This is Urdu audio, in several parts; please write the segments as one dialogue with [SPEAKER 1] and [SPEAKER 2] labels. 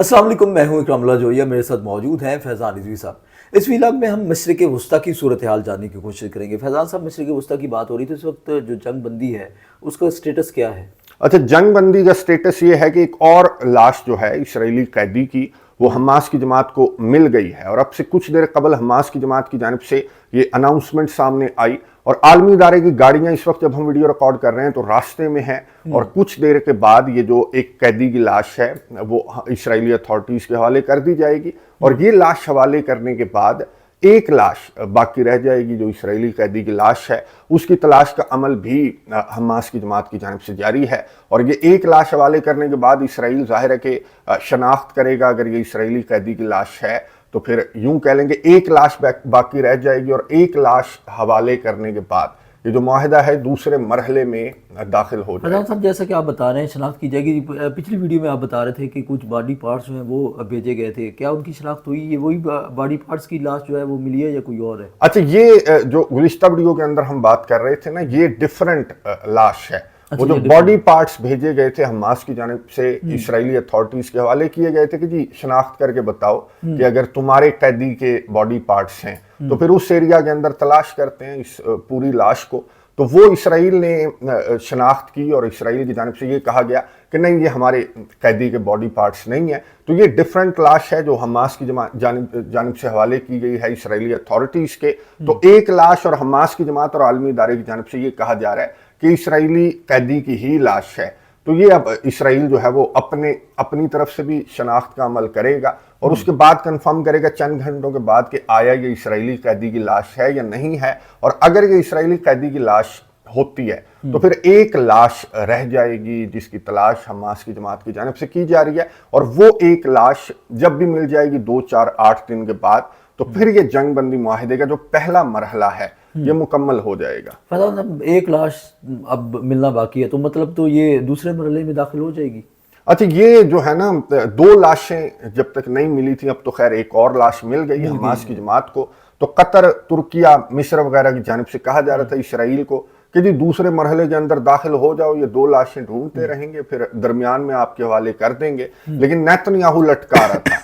[SPEAKER 1] السلام علیکم، میں ہوں اکرام اللہ جویا، میرے ساتھ موجود ہیں فیضان رضوی صاحب۔ اس ویلاگ میں ہم مشرق وسطیٰ کی صورتحال جاننے کی کوشش کریں گے۔ فیضان صاحب، مشرق وسطیٰ کی بات ہو رہی تھی، اس وقت جو جنگ بندی ہے اس کا سٹیٹس کیا ہے؟
[SPEAKER 2] اچھا، جنگ بندی کا سٹیٹس یہ ہے کہ ایک اور لاش جو ہے اسرائیلی قیدی کی وہ حماس کی جماعت کو مل گئی ہے، اور اب سے کچھ دیر قبل حماس کی جماعت کی جانب سے یہ اناؤنسمنٹ سامنے آئی، اور عالمی ادارے کی گاڑیاں اس وقت جب ہم ویڈیو ریکارڈ کر رہے ہیں تو راستے میں ہیں، اور کچھ دیر کے بعد یہ جو ایک قیدی کی لاش ہے وہ اسرائیلی اتھارٹیز کے حوالے کر دی جائے گی، اور یہ لاش حوالے کرنے کے بعد ایک لاش باقی رہ جائے گی جو اسرائیلی قیدی کی لاش ہے، اس کی تلاش کا عمل بھی حماس کی جماعت کی جانب سے جاری ہے، اور یہ ایک لاش حوالے کرنے کے بعد اسرائیل ظاہر ہے کہ شناخت کرے گا۔ اگر یہ اسرائیلی قیدی کی لاش ہے تو پھر یوں کہہ لیں گے ایک لاش باقی رہ جائے گی، اور ایک لاش حوالے کرنے کے بعد یہ جو معاہدہ ہے دوسرے مرحلے میں داخل ہو جائے گا۔
[SPEAKER 1] فیضان صاحب، جیسا کہ آپ بتا رہے ہیں شناخت کی جائے گی، پچھلی ویڈیو میں آپ بتا رہے تھے کہ کچھ باڈی پارٹس جو ہیں وہ بھیجے گئے تھے، کیا ان کی شناخت ہوئی؟ یہ وہی باڈی پارٹس کی لاش جو ہے وہ ملی ہے یا کوئی اور ہے؟
[SPEAKER 2] اچھا، یہ جو گزشتہ ویڈیو کے اندر ہم بات کر رہے تھے نا، یہ ڈیفرنٹ لاش ہے۔ وہ جو باڈی پارٹس بھیجے گئے تھے حماس کی جانب سے اسرائیلی اتھارٹیز کے حوالے کیے گئے تھے کہ جی شناخت کر کے بتاؤ کہ اگر تمہارے قیدی کے باڈی پارٹس ہیں تو پھر اس ایریا کے اندر تلاش کرتے ہیں اس پوری لاش کو، تو وہ اسرائیل نے شناخت کی، اور اسرائیل کی جانب سے یہ کہا گیا کہ نہیں، یہ ہمارے قیدی کے باڈی پارٹس نہیں ہیں۔ تو یہ ڈیفرنٹ لاش ہے جو حماس کی جانب سے حوالے کی گئی ہے اسرائیلی اتھارٹیز کے۔ تو ایک لاش اور حماس کی جماعت اور عالمی ادارے کی جانب سے یہ کہا جا رہا ہے کہ اسرائیلی قیدی کی ہی لاش ہے۔ تو یہ اب اسرائیل جو ہے وہ اپنی طرف سے بھی شناخت کا عمل کرے گا، اور اس کے بعد کنفرم کرے گا چند گھنٹوں کے بعد کہ آیا یہ اسرائیلی قیدی کی لاش ہے یا نہیں ہے، اور اگر یہ اسرائیلی قیدی کی لاش ہوتی ہے تو پھر ایک لاش رہ جائے گی جس کی تلاش حماس کی جماعت کی جانب سے کی جا رہی ہے، اور وہ ایک لاش جب بھی مل جائے گی 2 4 8 دن کے بعد تو پھر یہ جنگ بندی معاہدے کا جو پہلا مرحلہ ہے یہ مکمل ہو جائے گا۔
[SPEAKER 1] فیضان صاحب، ایک لاش اب ملنا باقی ہے، تو مطلب تو یہ دوسرے مرحلے میں داخل ہو جائے گی؟
[SPEAKER 2] اچھا، یہ جو ہے نا 2 لاشیں جب تک نہیں ملی تھی، اب تو خیر ایک اور لاش مل گئی حماس کی جماعت کو۔ تو قطر، ترکیہ، مصر وغیرہ کی جانب سے کہا جا رہا تھا اسرائیل کو کہ جی دوسرے مرحلے کے اندر داخل ہو جاؤ، یہ 2 لاشیں ڈھونڈتے رہیں گے، پھر درمیان میں آپ کے حوالے کر دیں گے۔ لیکن نیتنیاہو لٹکا رہا تھا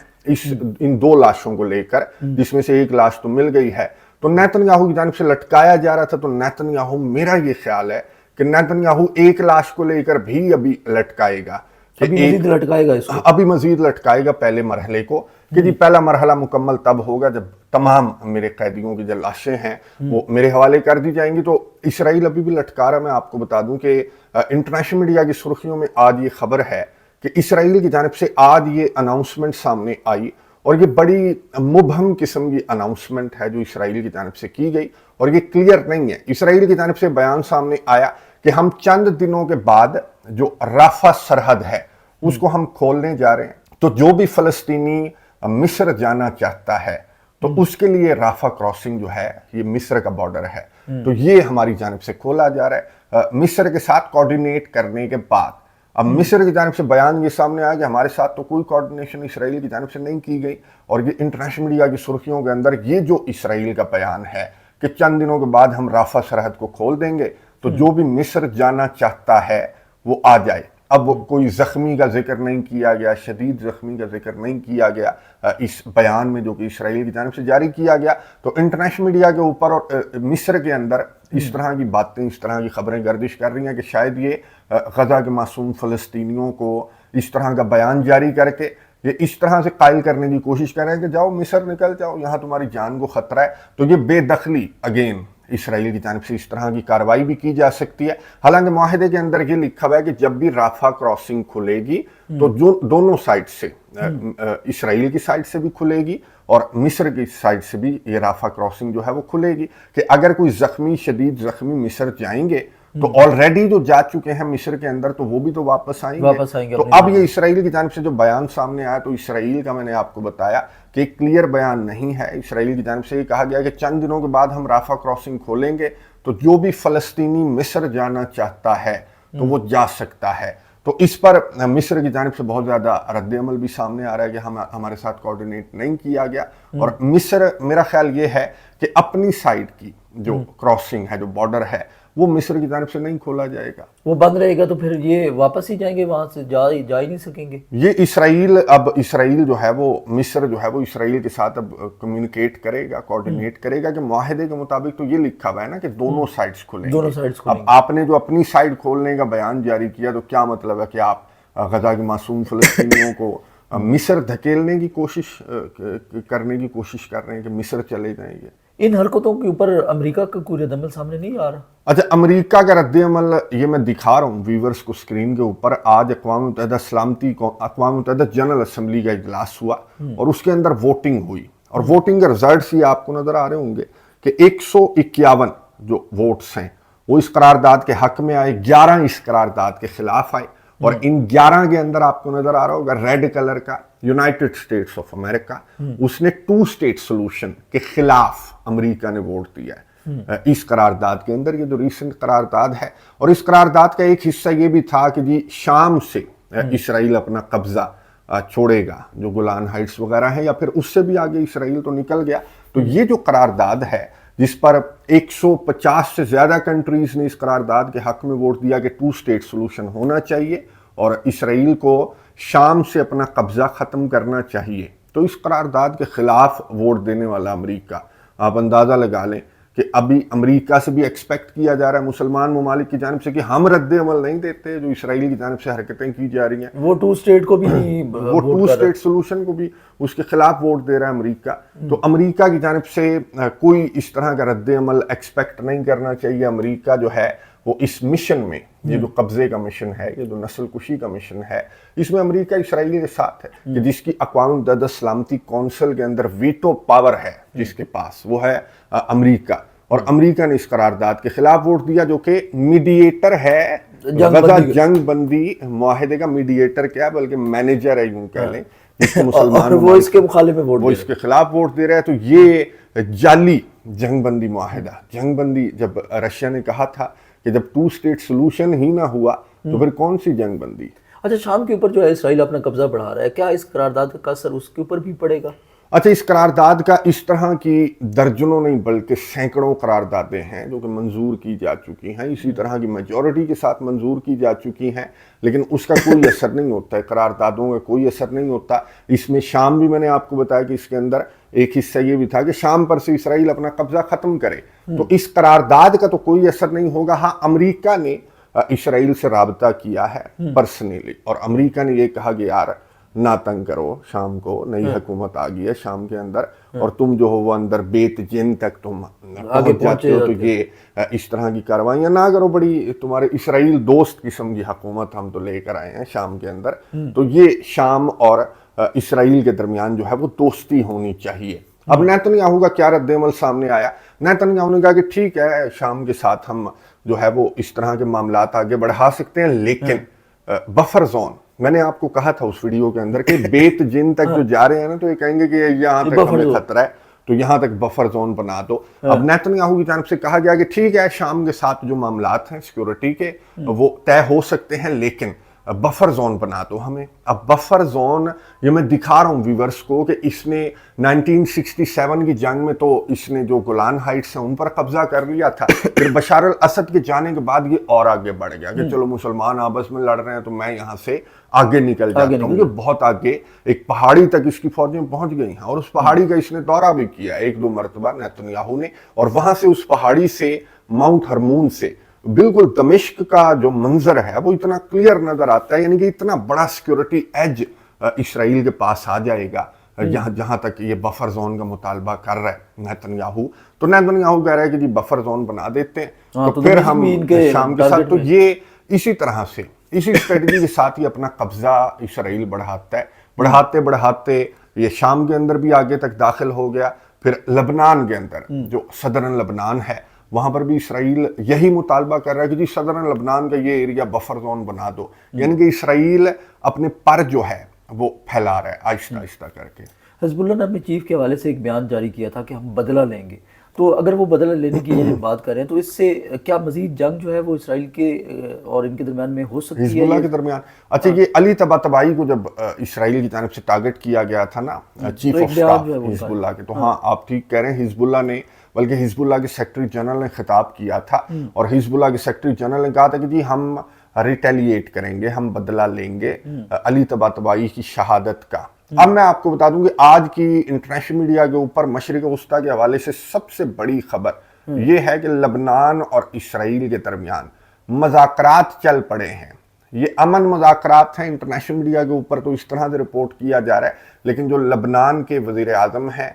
[SPEAKER 2] ان 2 لاشوں کو لے کر، جس میں سے ایک لاش تو مل گئی ہے، تو نیتنیاہو کی جانب سے لٹکایا جا رہا تھا۔ تو نیتنیاہو، میرا یہ خیال ہے کہ نیتنیاہو ایک لاش کو لے کر بھی ابھی لٹکائے گا،
[SPEAKER 1] مزید لٹکائے گا اس کو،
[SPEAKER 2] ابھی مزید لٹکائے گا پہلے مرحلے کو، کہ جی پہلا مرحلہ مکمل تب ہوگا جب تمام میرے قیدیوں کی جو لاشیں ہیں وہ میرے حوالے کر دی جائیں گی۔ تو اسرائیل ابھی بھی لٹکا رہا۔ میں آپ کو بتا دوں کہ انٹرنیشنل میڈیا کی سرخیوں میں آج یہ خبر ہے کہ اسرائیل کی جانب سے آج یہ اناؤنسمنٹ سامنے آئی، اور یہ بڑی مبہم قسم کی اناؤنسمنٹ ہے جو اسرائیل کی جانب سے کی گئی، اور یہ کلیئر نہیں ہے۔ اسرائیل کی جانب سے بیان سامنے آیا کہ ہم چند دنوں کے بعد جو رافع سرحد ہے اس کو ہم کھولنے جا رہے ہیں، تو جو بھی فلسطینی مصر جانا چاہتا ہے تو اس کے لیے رافع کراسنگ جو ہے یہ مصر کا بارڈر ہے، تو یہ ہماری جانب سے کھولا جا رہا ہے مصر کے ساتھ کوارڈینیٹ کرنے کے بعد۔ اب مصر کی جانب سے بیان یہ سامنے آیا کہ ہمارے ساتھ تو کوئی کوارڈینیشن اسرائیل کی جانب سے نہیں کی گئی، اور یہ انٹرنیشنل میڈیا کی سرخیوں کے اندر یہ جو اسرائیل کا بیان ہے کہ چند دنوں کے بعد ہم رافع سرحد کو کھول دیں گے، تو جو بھی مصر جانا چاہتا ہے وہ آ جائے۔ اب کوئی زخمی کا ذکر نہیں کیا گیا، شدید زخمی کا ذکر نہیں کیا گیا اس بیان میں جو کہ اسرائیل کی جانب سے جاری کیا گیا۔ تو انٹرنیشنل میڈیا کے اوپر اور مصر کے اندر اس طرح کی باتیں، اس طرح کی خبریں گردش کر رہی ہیں کہ شاید یہ غزہ کے معصوم فلسطینیوں کو اس طرح کا بیان جاری کر کے یہ اس طرح سے قائل کرنے کی کوشش کر رہے ہیں کہ جاؤ مصر نکل جاؤ، یہاں تمہاری جان کو خطرہ ہے۔ تو یہ بے دخلی اگین اسرائیل کی جانب سے اس طرح کی کارروائی بھی کی جا سکتی ہے۔ حالانکہ معاہدے کے اندر یہ لکھا ہوا ہے کہ جب بھی رافع کراسنگ کھلے گی تو جو دونوں سائڈ سے، اسرائیل کی سائڈ سے بھی کھلے گی اور مصر کی سائڈ سے بھی یہ رافع کراسنگ جو ہے وہ کھلے گی، کہ اگر کوئی زخمی، شدید زخمی مصر جائیں گے تو آلریڈی جو جا چکے ہیں مصر کے اندر تو وہ بھی تو واپس آئیں گے۔ تو اب یہ اسرائیل کی جانب سے جو بیان سامنے آیا، تو اسرائیل کا میں نے آپ کو بتایا کہ ایک کلیئر بیان نہیں ہے۔ اسرائیل کی جانب سے یہ کہا گیا کہ چند دنوں کے بعد ہم رافع کراسنگ کھولیں گے، تو جو بھی فلسطینی مصر جانا چاہتا ہے تو وہ جا سکتا ہے۔ تو اس پر مصر کی جانب سے بہت زیادہ رد عمل بھی سامنے آ رہا ہے کہ ہمارے ساتھ کوارڈینیٹ نہیں کیا گیا، اور مصر، میرا خیال یہ ہے کہ اپنی سائڈ کی جو کراسنگ ہے، جو بارڈر ہے، وہ مصر کی جانب سے نہیں کھولا جائے گا.
[SPEAKER 1] وہ بند رہے گا تو پھر یہ واپس ہی جائیں گے وہاں سے، جا ہی نہیں سکیں گے.
[SPEAKER 2] یہ اسرائیل جو ہے وہ مصر جو ہے وہ اسرائیل کے ساتھ اب کمیونیکیٹ کرے گا، کوارڈینیٹ کرے گا کہ معاہدے کے مطابق تو یہ لکھا ہوا ہے نا کہ دونوں سائڈز کھلیں گے.
[SPEAKER 1] دونوں سائڈز کھلیں
[SPEAKER 2] اب آپ نے جو اپنی سائڈ کھولنے کا بیان جاری کیا تو کیا مطلب ہے کہ آپ غزہ کے معصوم فلسطینیوں کو مصر دھکیلنے کی کوشش کرنے کی کوشش کر رہے ہیں کہ مصر چلے جائیں گے.
[SPEAKER 1] ان حرکتوں کے اوپر امریکہ کا کوئی رد عمل سامنے نہیں آ رہا؟
[SPEAKER 2] اچھا، امریکہ کا رد عمل یہ میں دکھا رہا ہوں ویورز کو اسکرین کے اوپر. آج اقوام متحدہ جنرل اسمبلی کا اجلاس ہوا اور اس کے اندر ووٹنگ ہوئی، اور ووٹنگ کے رزلٹس یہ آپ کو نظر آ رہے ہوں گے کہ 151 جو ووٹس ہیں وہ اس قرارداد کے حق میں آئے، 11 اس قرارداد کے خلاف آئے، اور ان 11 کے اندر آپ کو نظر آ رہا ہوگا ریڈ کلر کا یونائٹڈ اسٹیٹس آف امریکہ، اس نے 2 اسٹیٹ سولوشن کے خلاف امریکہ نے ووٹ دیا ہے اس قرارداد کے اندر. یہ جو ریسنٹ قرارداد ہے، اور اس قرارداد کا ایک حصہ یہ بھی تھا کہ جی شام سے اسرائیل اپنا قبضہ چھوڑے گا، جو گولان ہائٹس وغیرہ ہیں، یا پھر اس سے بھی آگے اسرائیل تو نکل گیا. تو یہ جو قرارداد ہے جس پر 150 سے زیادہ کنٹریز نے اس قرارداد کے حق میں ووٹ دیا کہ 2 اسٹیٹ سولوشن ہونا چاہیے اور اسرائیل کو شام سے اپنا قبضہ ختم کرنا چاہیے، تو اس قرارداد کے خلاف ووٹ دینے والا امریکہ، آپ اندازہ لگا لیں کہ ابھی امریکہ سے بھی ایکسپیکٹ کیا جا رہا ہے مسلمان ممالک کی جانب سے کہ ہم رد عمل نہیں دیتے جو اسرائیل کی جانب سے حرکتیں کی جا رہی ہیں.
[SPEAKER 1] وہ 2 اسٹیٹ کو بھی نہیں،
[SPEAKER 2] وہ 2 اسٹیٹ سولوشن کو بھی اس کے خلاف ووٹ دے رہا ہے امریکہ. تو امریکہ کی جانب سے کوئی اس طرح کا رد عمل ایکسپیکٹ نہیں کرنا چاہیے. امریکہ جو ہے وہ اس مشن میں، یہ جو قبضے کا مشن ہے، یہ جو نسل کشی کا مشن ہے، اس میں امریکہ اسرائیل کے ساتھ ہے کہ جس کی اقوام متحدہ سلامتی کونسل کے اندر ویٹو پاور ہے جس کے پاس، وہ ہے امریکہ. اور امریکہ نے اس قرارداد کے خلاف ووٹ دیا جو کہ میڈییٹر ہے غزہ جنگ بندی معاہدے کا. میڈییٹر کیا بلکہ مینیجر ہے یوں کہہ لیں، جس کے مسلمان
[SPEAKER 1] وہ اس کے مخالف میں ووٹ،
[SPEAKER 2] وہ اس کے خلاف ووٹ دے رہا ہے. تو یہ جعلی جنگ بندی معاہدہ، جنگ بندی جب رشیا نے کہا تھا کہ جب 2 اسٹیٹ سولوشن ہی نہ ہوا تو پھر کون سی جنگ بندی.
[SPEAKER 1] اچھا، شام کے اوپر جو ہے اسرائیل اپنا قبضہ بڑھا رہا ہے، کیا اس قرارداد کا اثر اس کے اوپر بھی پڑے گا؟
[SPEAKER 2] اچھا، اس قرارداد کا اس طرح کی درجنوں نہیں بلکہ سینکڑوں قراردادیں ہیں جو کہ منظور کی جا چکی ہیں، اسی طرح کی میجورٹی کے ساتھ منظور کی جا چکی ہیں، لیکن اس کا کوئی اثر نہیں ہوتا ہے. قراردادوں کا کوئی اثر نہیں ہوتا. اس میں شام بھی میں نے آپ کو بتایا کہ اس کے اندر ایک حصہ یہ بھی تھا کہ شام پر سے اسرائیل اپنا قبضہ ختم کرے، تو اس قرارداد کا تو کوئی اثر نہیں ہوگا. ہاں، امریکہ نے اسرائیل سے رابطہ کیا ہے پرسنلی، اور امریکہ نے یہ کہا کہ یار نہ تنگ کرو شام کو، نئی حکومت آ گئی ہے شام کے اندر، اور تم جو ہو وہ اندر بیت جن تک تم پہنچ جاتے ہو، تو یہ اس طرح کی کاروائیاں نہ کرو. بڑی تمہارے اسرائیل دوست قسم کی حکومت ہم تو لے کر آئے ہیں شام کے اندر. تو یہ شام اور اسرائیل کے درمیان جو ہے وہ دوستی ہونی چاہیے. اب نیتنیاہو کا کیا رد عمل سامنے آیا؟ نیتنیاہو نے کہا کہ ٹھیک ہے، شام کے ساتھ ہم جو ہے وہ اس طرح کے معاملات آگے بڑھا سکتے ہیں، لیکن بفر زون، میں نے آپ کو کہا تھا اس ویڈیو کے اندر کہ بیت جن تک جو جا رہے ہیں نا تو یہ کہیں گے کہ یہاں تک ہمیں خطرہ ہے تو یہاں تک بفر زون بنا دو. اب نیتنیاہو کی جانب سے کہا گیا کہ ٹھیک ہے، شام کے ساتھ جو معاملات ہیں سیکورٹی کے وہ طے ہو سکتے ہیں، لیکن بفر زون بنا دو ہمیں. اب بفر زون یہ میں دکھا رہا ہوں ویورز کو کہ اس نے 1967 کی جنگ میں تو اس نے جو گولان ہائٹس ہیں ان پر قبضہ کر لیا تھا، پھر بشار الاسد کے جانے کے بعد یہ اور آگے بڑھ گیا کہ چلو مسلمان آپس میں لڑ رہے ہیں تو میں یہاں سے آگے نکل جاتا ہوں. یہ بہت آگے ایک پہاڑی تک اس کی فوجیں پہنچ گئی ہیں، اور اس پہاڑی کا اس نے دورہ بھی کیا 1-2 مرتبہ نیتنیاہو نے، اور وہاں سے اس پہاڑی سے ماؤنٹ ہرمون سے بالکل دمشق کا جو منظر ہے وہ اتنا کلیئر نظر آتا ہے، یعنی کہ اتنا بڑا سیکیورٹی ایج اسرائیل کے پاس آ جائے گا جہاں تک یہ بفر زون کا مطالبہ کر رہا ہے نیتنیاہو. تو نیتنیاہو کہہ رہا ہے کہ جی بفر زون بنا دیتے ہیں تو پھر ہم شام کے ساتھ. تو یہ اسی طرح سے اسی اسٹریٹجی کے ساتھ ہی اپنا قبضہ اسرائیل بڑھاتا ہے، بڑھاتے یہ شام کے اندر بھی آگے تک داخل ہو گیا. پھر لبنان کے اندر جو صدرن لبنان ہے وہاں پر بھی اسرائیل یہی مطالبہ کر رہا ہے کہ جی صدرن لبنان کا یہ ایریا بفر زون بنا دو. یعنی کہ اسرائیل اپنے پر جو ہے وہ پھیلا رہا ہے آہستہ آہستہ کر کے.
[SPEAKER 1] حزب اللہ نے اپنے چیف کے حوالے سے ایک بیان جاری کیا تھا کہ ہم بدلہ لیں گے. تو اگر وہ بدلہ لینے کی بات کریں تو اس سے کیا مزید جنگ جو ہے وہ اسرائیل کے اور ان کے درمیان میں ہو سکتی ہے؟
[SPEAKER 2] حزب اللہ کے درمیان اچھا یہ علی طباطبائی کو جب اسرائیل کی جانب سے ٹارگٹ کیا گیا تھا نا چیف آف سٹاف حزب اللہ کے، تو ہاں آپ ٹھیک کہہ رہے ہیں، حزب اللہ نے بلکہ حزب اللہ کے سیکرٹری جنرل نے خطاب کیا تھا، اور حزب اللہ کے سیکرٹری جنرل نے کہا تھا کہ جی ہم ریٹیلیٹ کریں گے، ہم بدلہ لیں گے علی طباطبائی کی شہادت کا۔ اب میں آپ کو بتا دوں کہ آج کی انٹرنیشنل میڈیا کے اوپر مشرق وسطیٰ کے حوالے سے سب سے بڑی خبر یہ ہے کہ لبنان اور اسرائیل کے درمیان مذاکرات چل پڑے ہیں۔ یہ امن مذاکرات ہیں، انٹرنیشنل میڈیا کے اوپر تو اس طرح سے رپورٹ کیا جا رہا ہے، لیکن جو لبنان کے وزیر اعظم ہیں،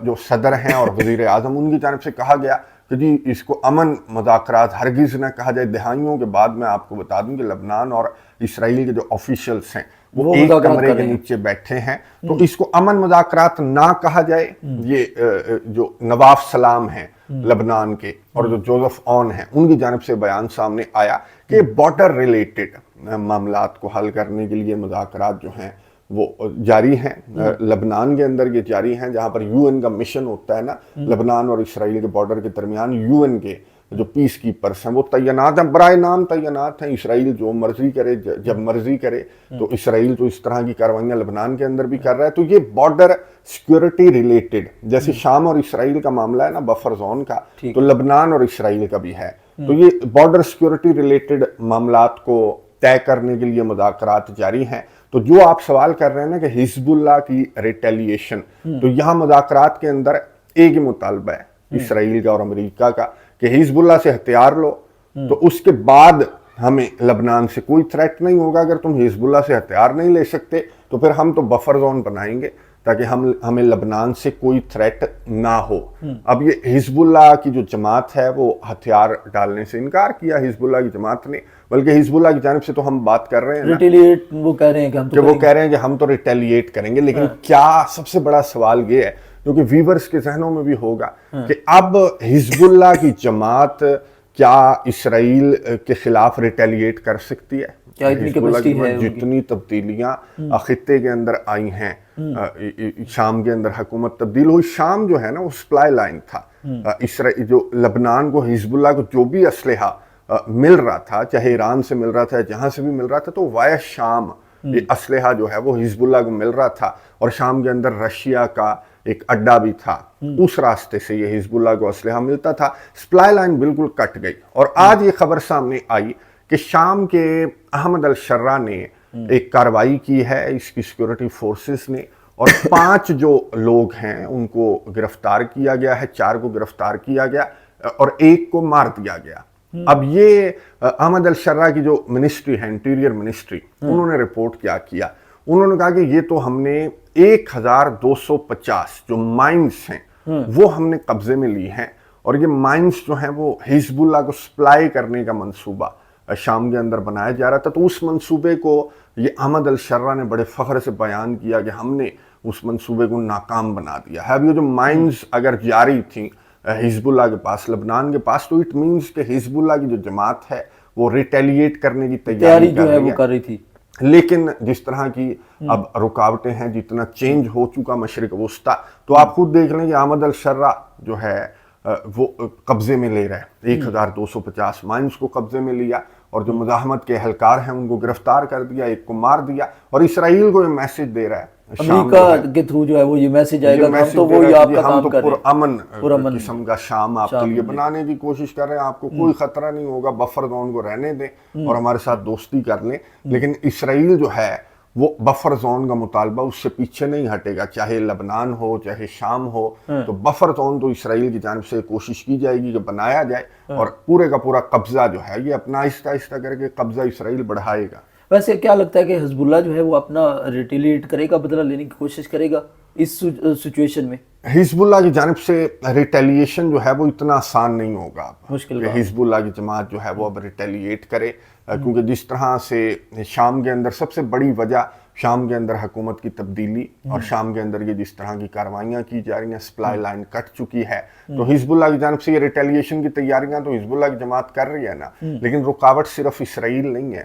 [SPEAKER 2] جو صدر ہیں اور وزیر اعظم، ان کی جانب سے کہا گیا کہ جی اس کو امن مذاکرات ہرگز نہ کہا جائے۔ دہائیوں کے بعد میں آپ کو بتا دوں کہ لبنان اور اسرائیل کے جو آفیشلز ہیں وہ ایک کمرے کے نیچے بیٹھے ہیں، تو اس کو امن مذاکرات نہ کہا جائے۔ یہ جو نواف سلام ہیں لبنان کے اور جو جوزف اون ہیں، ان کی جانب سے بیان سامنے آیا کہ بارڈر ریلیٹڈ معاملات کو حل کرنے کے لیے مذاکرات جو ہیں وہ جاری ہیں، لبنان کے اندر یہ جاری ہیں، جہاں پر یو این کا مشن ہوتا ہے نا لبنان اور اسرائیل کے بارڈر کے درمیان، یو این کے جو پیس کیپرز ہیں وہ تعینات ہیں، برائے نام تعینات ہیں۔ اسرائیل جو مرضی کرے، جب مرضی کرے، تو اسرائیل تو اس طرح کی کاروائیاں لبنان کے اندر بھی کر رہا ہے۔ تو یہ بارڈر سیکورٹی ریلیٹڈ، جیسے شام اور اسرائیل کا معاملہ ہے نا بفر زون کا، تو لبنان اور اسرائیل کا بھی ہے۔ تو یہ بارڈر سیکورٹی ریلیٹڈ معاملات کو طے کرنے کے لیے مذاکرات جاری ہیں۔ تو جو آپ سوال کر رہے ہیں نا کہ حزب اللہ کی ریٹیلیشن، تو یہاں مذاکرات کے اندر ایک ہی مطالبہ ہے اسرائیل کا اور امریکہ کا کہ حزب اللہ سے ہتھیار لو، تو اس کے بعد ہمیں لبنان سے کوئی تھریٹ نہیں ہوگا۔ اگر تم حزب اللہ سے ہتھیار نہیں لے سکتے تو پھر ہم تو بفر زون بنائیں گے تاکہ ہمیں لبنان سے کوئی تھریٹ نہ ہو۔ اب یہ حزب اللہ کی جو جماعت ہے وہ ہتھیار ڈالنے سے انکار کیا حزب اللہ کی جماعت نے، بلکہ حزب اللہ کی جانب سے تو ہم بات کر رہے ہیں
[SPEAKER 1] ریٹیلیٹ، وہ کہہ رہے ہیں کہ
[SPEAKER 2] ہم تو ریٹیلیٹ کریں گے، لیکن کیا سب سے بڑا سوال یہ ہے جو کہ ویورز کے ذہنوں میں بھی ہوگا کہ اب حزب اللہ کی جماعت کیا اسرائیل کے خلاف ریٹیلیٹ کر سکتی ہے؟
[SPEAKER 1] کیا اتنی کیپیسٹی ہے؟
[SPEAKER 2] جتنی تبدیلیاں خطے کے اندر آئی ہیں، شام کے اندر حکومت تبدیل ہوئی، شام جو ہے نا وہ سپلائی لائن تھا، اسرائیل جو لبنان کو حزب اللہ کو جو بھی اسلحہ مل رہا تھا، چاہے ایران سے مل رہا تھا جہاں سے بھی مل رہا تھا، تو وایا شام یہ اسلحہ جو ہے وہ حزب اللہ کو مل رہا تھا، اور شام کے اندر رشیا کا ایک اڈا بھی تھا، اس راستے سے یہ حزب اللہ کو اسلحہ ملتا تھا۔ سپلائی لائن بالکل کٹ گئی، اور آج یہ خبر سامنے آئی کہ شام کے احمد الشرا نے ایک کارروائی کی ہے اس کی سیکورٹی فورسز نے، اور 5 جو لوگ ہیں ان کو گرفتار کیا گیا ہے، 4 کو گرفتار کیا گیا اور 1 کو مار دیا گیا۔ اب یہ احمد الشرا کی جو منسٹری ہے، انٹیریئر منسٹری، انہوں نے رپورٹ کیا کیا، انہوں نے کہا کہ یہ تو ہم نے 1250 جو مائنز ہیں وہ ہم نے قبضے میں لی ہیں، اور یہ مائنز جو ہیں وہ حزب اللہ کو سپلائی کرنے کا منصوبہ شام کے اندر بنایا جا رہا تھا۔ تو اس منصوبے کو یہ احمد الشرا نے بڑے فخر سے بیان کیا کہ ہم نے اس منصوبے کو ناکام بنا دیا ہے۔ اب یہ جو مائنز اگر جاری تھیں حزب اللہ کے پاس، لبنان کے پاس، تو اٹ مینز کہ حزب اللہ کی جو جماعت ہے وہ ریٹیلیٹ کرنے کی تیاری
[SPEAKER 1] کر رہی تھی،
[SPEAKER 2] لیکن جس طرح کی اب رکاوٹیں ہیں، جتنا چینج ہو چکا مشرق وسطیٰ، تو آپ خود دیکھ لیں کہ احمد الشرا جو ہے وہ قبضے میں لے رہا ہے، 1250 مائنز کو قبضے میں لیا، اور جو مزاحمت کے اہلکار ہیں ان کو گرفتار کر دیا، 1 کو مار دیا، اور اسرائیل کو یہ میسج دے رہا ہے
[SPEAKER 1] امریکہ کے تھرو جو ہے وہ یہ میسج آئے گا ہم تو وہی آپ کا کام کر رہے ہیں،
[SPEAKER 2] پرامن قسم کا شام آپ کے لیے بنانے کی کوشش کر رہے ہیں، آپ کو کوئی خطرہ نہیں ہوگا، بفر زون کو رہنے دیں اور ہمارے ساتھ دوستی کر لیں۔ لیکن اسرائیل جو ہے وہ بفر زون کا مطالبہ اس سے پیچھے نہیں ہٹے گا، چاہے لبنان ہو چاہے شام ہو، تو بفر زون تو اسرائیل کی جانب سے کوشش کی جائے گی کہ بنایا جائے، اور پورے کا پورا قبضہ جو ہے یہ اپنا آہستہ آہستہ کر کے قبضہ اسرائیل بڑھائے گا۔
[SPEAKER 1] ویسے کیا لگتا ہے کہ حزب اللہ جو ہے وہ اپنا ریٹیلیٹ کرے گا، بدلہ لینے کی کوشش کرے گا اس سچویشن میں؟
[SPEAKER 2] حزب اللہ کی جانب سے ریٹیلیشن جو ہے وہ اتنا آسان نہیں ہوگا
[SPEAKER 1] مشکل
[SPEAKER 2] کہ حزب اللہ کی جماعت جو ہے وہ اب ریٹیلیٹ کرے، کیونکہ جس طرح سے شام کے اندر سب سے بڑی وجہ شام کے اندر حکومت کی تبدیلی اور شام کے اندر یہ جس طرح کی کاروائیاں کی جا رہی ہیں، سپلائی لائن کٹ چکی ہے، تو حزب اللہ کی جانب سے یہ ریٹیلیشن کی تیاریاں تو حزب اللہ کی جماعت کر رہی ہے نا، لیکن رکاوٹ صرف اسرائیل نہیں ہے،